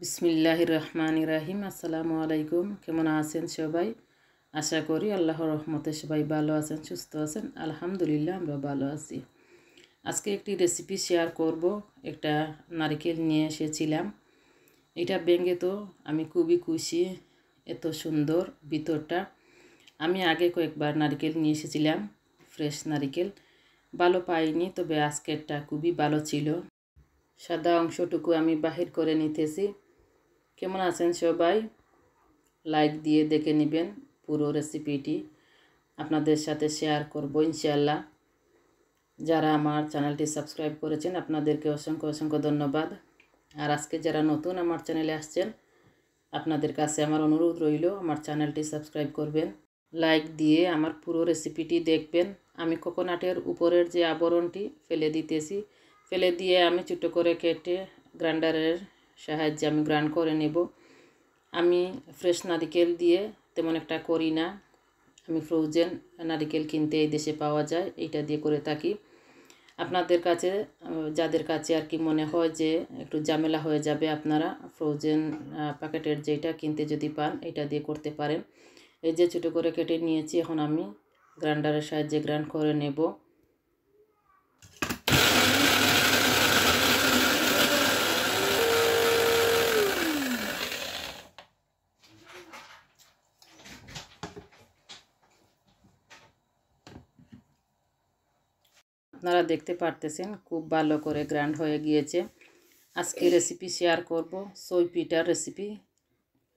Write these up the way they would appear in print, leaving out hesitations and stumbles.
বিসমিল্লাহির রহমানির রহিম। আসসালামু আলাইকুম। কেমন আছেন সবাই? আশা করি আল্লাহর রহমতে সবাই ভালো আছেন, সুস্থ আছেন। আলহামদুলিল্লাহ আমরা ভালো আছি। আজকে একটি রেসিপি শেয়ার করব। একটা নারকেল নিয়ে এসেছিলাম। এটা ভেঙে তো আমি খুবই খুশি, এত সুন্দর ভিতরটা। আমি আগে কয়েকবার নারকেল নিয়ে এসেছিলাম, ফ্রেশ নারকেল, ভালো পাইনি, তবে আজকেরটা খুবই ভালো ছিল। সাদা অংশটুকু আমি বাহির করে নিতেছি। কেমন আছেন সবাই? লাইক দিয়ে দেখে নেবেন। পুরো রেসিপিটি আপনাদের সাথে শেয়ার করব ইনশাআল্লাহ। যারা আমার চ্যানেলটি সাবস্ক্রাইব করেছেন আপনাদেরকে অসংখ্য অসংখ্য ধন্যবাদ। আর আজকে যারা নতুন আমার চ্যানেলে আসছেন আপনাদের কাছে আমার অনুরোধ রইল আমার চ্যানেলটি সাবস্ক্রাইব করবেন, লাইক দিয়ে আমার পুরো রেসিপিটি দেখবেন। আমি কোকোনাটের উপরের যে আবরণটি ফেলে দিতেছি, ফেলে দিয়ে আমি ছোটো করে কেটে গ্রাইন্ডারের সাহায্যে আমি গ্রাইন্ড করে নেব। আমি ফ্রেশ নারকেল দিয়ে তেমন একটা করি না, আমি ফ্রোজেন নারকেল কিনতে এই দেশে পাওয়া যায়, এইটা দিয়ে করে থাকি। আপনাদের কাছে যাদের কাছে আর কি মনে হয় যে একটু ঝামেলা হয়ে যাবে, আপনারা ফ্রোজেন প্যাকেটের যেটা কিনতে যদি পান এটা দিয়ে করতে পারেন। এই যে ছোটো করে কেটে নিয়েছি, এখন আমি গ্রাইন্ডারের সাহায্যে গ্রাইন্ড করে নেব। আপনারা দেখতে পারতেছেন খুব ভালো করে গ্রাইন্ড হয়ে গিয়েছে। আজকে রেসিপি শেয়ার করব সই পিঠার রেসিপি।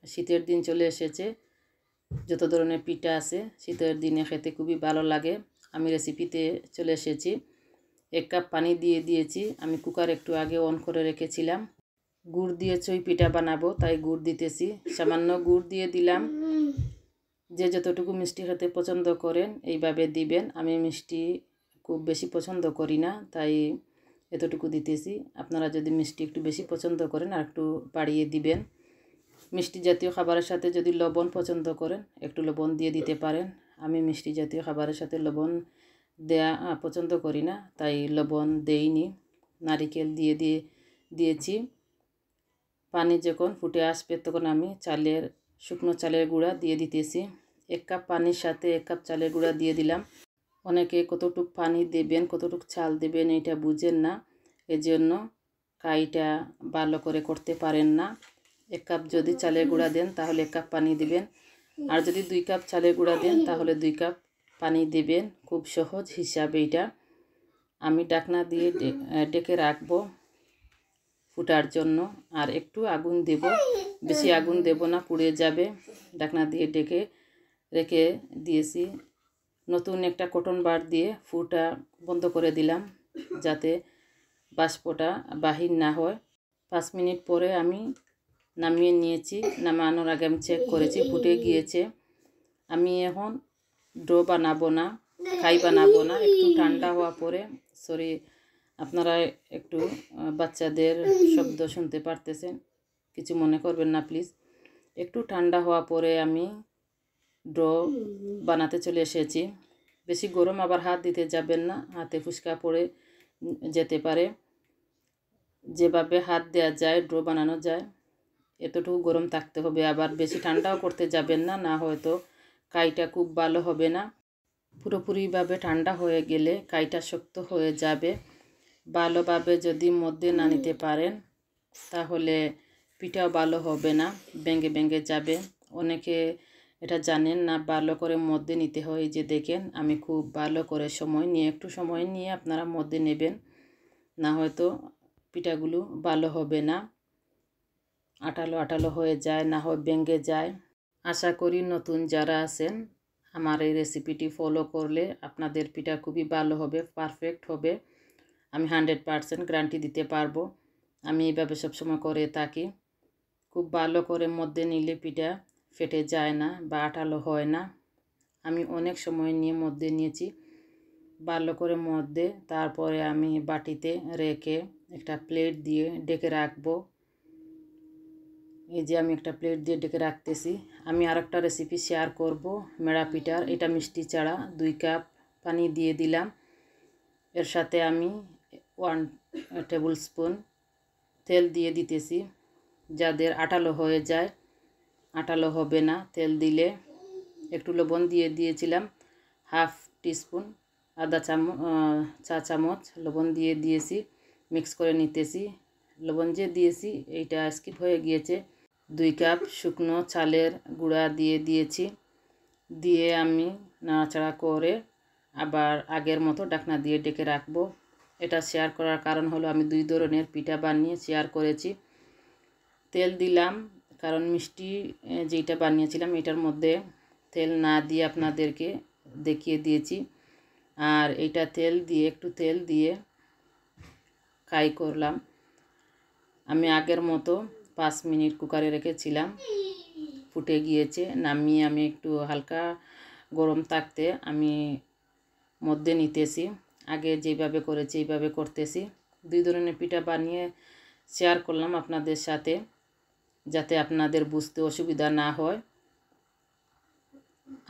শীতের দিন চলে এসেছে, যত ধরনের পিঠা আছে শীতের দিনে খেতে খুবই ভালো লাগে। আমি রেসিপিতে চলে এসেছি। 1 কাপ পানি দিয়ে দিয়েছি। আমি কুকার একটু আগে অন করে রেখেছিলাম। গুড় দিয়ে চই পিঠা বানাবো তাই গুড় দিতেছি, সামান্য গুড় দিয়ে দিলাম। যে যতটুকু মিষ্টি খেতে পছন্দ করেন এইভাবে দিবেন। আমি মিষ্টি খুব বেশি পছন্দ করি না, তাই এতটুকু দিতেছি। আপনারা যদি মিষ্টি একটু বেশি পছন্দ করেন আর একটু বাড়িয়ে দিবেন। মিষ্টি জাতীয় খাবারের সাথে যদি লবণ পছন্দ করেন একটু লবণ দিয়ে দিতে পারেন। আমি মিষ্টি জাতীয় খাবারের সাথে লবণ দেয়া পছন্দ করি না, তাই লবণ দেইনি। নারিকেল দিয়েছি। পানি যখন ফুটে আসবে তখন আমি শুকনো চালের গুঁড়া দিয়ে দিতেছি। 1 কাপ পানির সাথে 1 কাপ চালের গুঁড়া দিয়ে দিলাম। অনেকে কতটুক পানি দেবেন কতটুক চাল দেবেন এটা বুঝেন না, এজন্য কাইটা ভালো করে করতে পারেন না। 1 কাপ যদি চালের গুঁড়া দেন তাহলে 1 কাপ পানি দিবেন, আর যদি 2 কাপ চালের গুঁড়া দেন তাহলে 2 কাপ পানি দেবেন। খুব সহজ হিসাব এইটা। আমি ঢাকনা দিয়ে ডেকে রাখবো ফুটার জন্য, আর একটু আগুন দেব, বেশি আগুন দেব না, পুড়ে যাবে। ঢাকনা দিয়ে ডেকে রেখে দিয়েছি। নতুন একটা কটন বার দিয়ে ফুটা বন্ধ করে দিলাম যাতে বাষ্পটা বাহির না হয়। 5 মিনিট পরে আমি নামিয়ে নিয়েছি। নামানোর আগে আমি চেক করেছি ফুটে গিয়েছে। আমি এখন ডো বানাবো না, খাই বানাবো না। একটু ঠান্ডা হওয়া পরে, আপনারা একটু বাচ্চাদের শব্দ শুনতে পারতেছেন, কিছু মনে করবেন না প্লিজ। একটু ঠান্ডা হওয়া পরে আমি ডো বানাতে চলে এসেছি। বেশি গরম আবার হাত দিতে যাবেন না, হাতে ফুসকা পড়ে যেতে পারে। যেভাবে হাত দেওয়া যায় ডো বানানো যায় এতটুকু গরম থাকতে হবে, আবার বেশি ঠান্ডাও করতে যাবেন না, না হয়তো কাইটা খুব ভালো হবে না। পুরোপুরিভাবে ঠান্ডা হয়ে গেলে কাইটা শক্ত হয়ে যাবে। ভালোভাবে যদি মধ্যে না নিতে পারেন তাহলে পিঠাও ভালো হবে না, ভেঙে ভেঙে যাবে। অনেকে এটা জানেন না, ভালো করে মধ্যে নিতে হয়। যে দেখেন আমি খুব ভালো করে একটু সময় নিয়ে আপনারা মধ্যে নেবেন, না হয়তো পিঠাগুলো ভালো হবে না, আঠালো আঠালো হয়ে যায়, না হয় ভেঙে যায়। আশা করি নতুন যারা আছেন আমার এই রেসিপিটি ফলো করলে আপনাদের পিঠা খুবই ভালো হবে, পারফেক্ট হবে। আমি 100% গ্যারান্টি দিতে পারবো। আমি এইভাবে সবসময় করে থাকি। খুব ভালো করে মধ্যে নিলে পিঠা ফেটে যায় না বা আঠালো হয় না। আমি অনেক সময় নিয়ে মধ্যে নিয়েছি ভালো করে মধ্যে, তারপরে আমি বাটিতে রেখে একটা প্লেট দিয়ে ডেকে রাখবো। এই যে আমি একটা প্লেট দিয়ে ডেকে রাখতেছি। আমি আরেকটা রেসিপি শেয়ার করব মেড়া পিঠার। এটা মিষ্টি ছাড়া। 2 কাপ পানি দিয়ে দিলাম, এর সাথে আমি 1 টেবিল স্পুন তেল দিয়ে দিতেছি। যাদের আঠালো হয়ে যায়, আঠালো হবে না তেল দিলে। একটু লবণ দিয়ে দিয়েছিলাম, হাফ টিস্পুন, চা চামচ লবণ দিয়ে দিয়েছি, মিক্স করে নিতেছি। লবণ যে দিয়েছি এইটা স্কিপ হয়ে গিয়েছে। 2 কাপ শুকনো চালের গুঁড়া দিয়ে দিয়েছি, দিয়ে আমি নাড়াচাড়া করে আবার আগের মতো ঢাকনা দিয়ে ঢেকে রাখবো। এটা শেয়ার করার কারণ হলো আমি 2 ধরনের পিঠা বানিয়ে শেয়ার করেছি। তেল দিলাম কারণ মিষ্টি যেটা বানিয়েছিলাম এটার মধ্যে তেল না দিয়ে আপনাদেরকে দেখিয়ে দিয়েছি। আর এটা তেল দিয়ে একটু তেল দিয়ে ফ্রাই করলাম। আমি আগের মতো 5 মিনিট কুকারে রেখেছিলাম, ফুটে গিয়েছে। নামিয়ে আমি একটু হালকা গরম থাকতে আমি মধ্যে নিতেছি। আগে যেভাবে করেছি এইভাবে করতেছি। 2 ধরনের পিঠা বানিয়ে শেয়ার করলাম আপনাদের সাথে, যাতে আপনাদের বুঝতে অসুবিধা না হয়।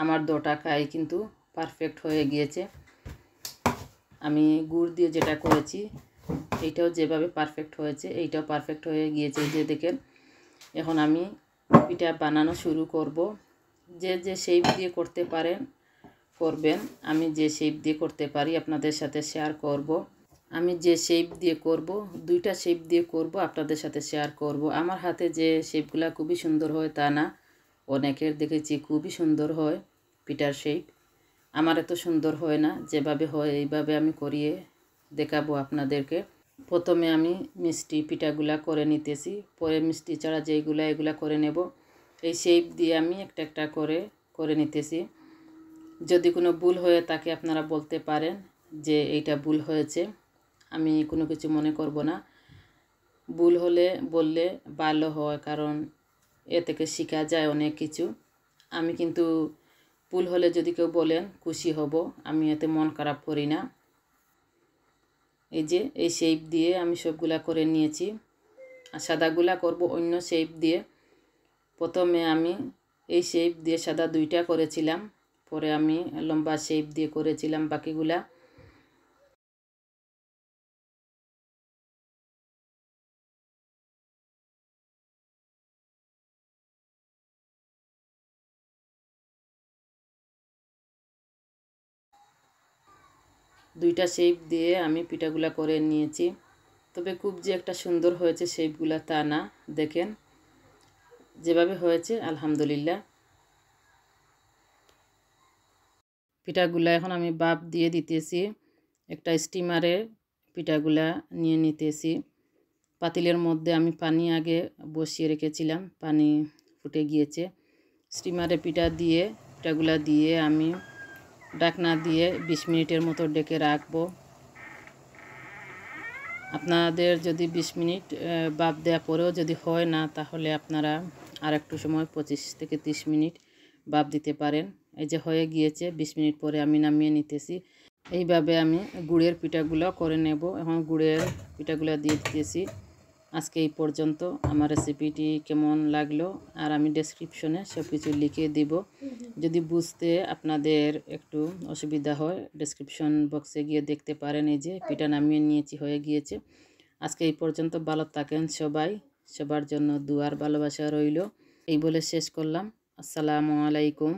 আমার 2 টাকায় কিন্তু পারফেক্ট হয়ে গিয়েছে। আমি গুড় দিয়ে যেটা করেছি এইটাও যেভাবে পারফেক্ট হয়েছে এইটাও পারফেক্ট হয়ে গিয়েছে, যে দেখেন। এখন আমি পিঠা বানানো শুরু করব। যে যে শেপ দিয়ে করতে পারেন করবেন, আমি যে শেপ দিয়ে করতে পারি আপনাদের সাথে শেয়ার করব। আমি যে শেপ দিয়ে করব, 2টা শেপ দিয়ে করব, আপনাদের সাথে শেয়ার করব। আমার হাতে যে শেপগুলো খুবই সুন্দর হয় তা না, অনেকের দেখেছি খুবই সুন্দর হয় পিঠার শেপ। আমার এত সুন্দর হয় না, যেভাবে হয় এইভাবে আমি করিয়ে দেখাবো আপনাদেরকে। প্রথমে আমি মিষ্টি পিঠাগুলা করে নিতেছি, পরে মিষ্টি ছাড়া যেইগুলা এগুলা করে নেব। এই শেপ দিয়ে আমি একটা একটা করে নিতেছি। যদি কোনো ভুল হয়ে থাকে আপনারা বলতে পারেন যে এইটা ভুল হয়েছে, আমি কোনো কিছু মনে করব না। ভুল হলে বললে ভালো হয়, কারণ এ থেকে শেখা যায় অনেক কিছু। আমি কিন্তু ভুল হলে যদি কেউ বলেন খুশি হব, আমি এতে মন খারাপ করি না। এই যে এই শেপ দিয়ে আমি সবগুলা করে নিয়েছি। আর সাদাগুলা করব অন্য শেপ দিয়ে। প্রথমে আমি এই শেপ দিয়ে সাদা 2টা করেছিলাম, পরে আমি লম্বা শেপ দিয়ে করেছিলাম বাকিগুলা। দুইটা শেপ দিয়ে আমি পিঠাগুলা করে নিয়েছি। তবে খুব যে একটা সুন্দর হয়েছে শেপগুলা তা না, দেখেন যেভাবে হয়েছে আলহামদুলিল্লাহ। পিঠাগুলা এখন আমি ভাপ দিয়ে দিতেছি। একটা স্টিমারে পিঠাগুলা নিয়ে নিতেছি। পাতিলের মধ্যে আমি পানি আগে বসিয়ে রেখেছিলাম, পানি ফুটে গিয়েছে। স্টিমারে পিঠাগুলা দিয়ে আমি ঢাকনা দিয়ে 20 মিনিটের মতো ডেকে রাখবো। আপনাদের যদি 20 মিনিট ভাপ দেওয়া পরেও যদি হয় না, তাহলে আপনারা আর একটু সময় 25 থেকে 30 মিনিট ভাপ দিতে পারেন। এই যে হয়ে গিয়েছে, 20 মিনিট পরে আমি নামিয়ে নিতেছি। এইভাবে আমি গুড়ের পিঠাগুলো করে নেব। এখন গুড়ের পিঠাগুলো দিয়ে দিতেছি। আজকে এই পর্যন্ত। আমার রেসিপিটি কেমন লাগলো আর আমি ডেসক্রিপশনে সব কিছু লিখে দিব। যদি বুঝতে আপনাদের একটু অসুবিধা হয়, ডেসক্রিপশন বক্সে গিয়ে দেখতে পারেন। এই যে পিঠা নামিয়ে নিয়েছি, হয়ে গিয়েছে। আজকে এই পর্যন্ত। ভালো থাকেন সবাই, সবার জন্য দুয়ার ভালোবাসা রইল। এই বলে শেষ করলাম। আসসালামু আলাইকুম।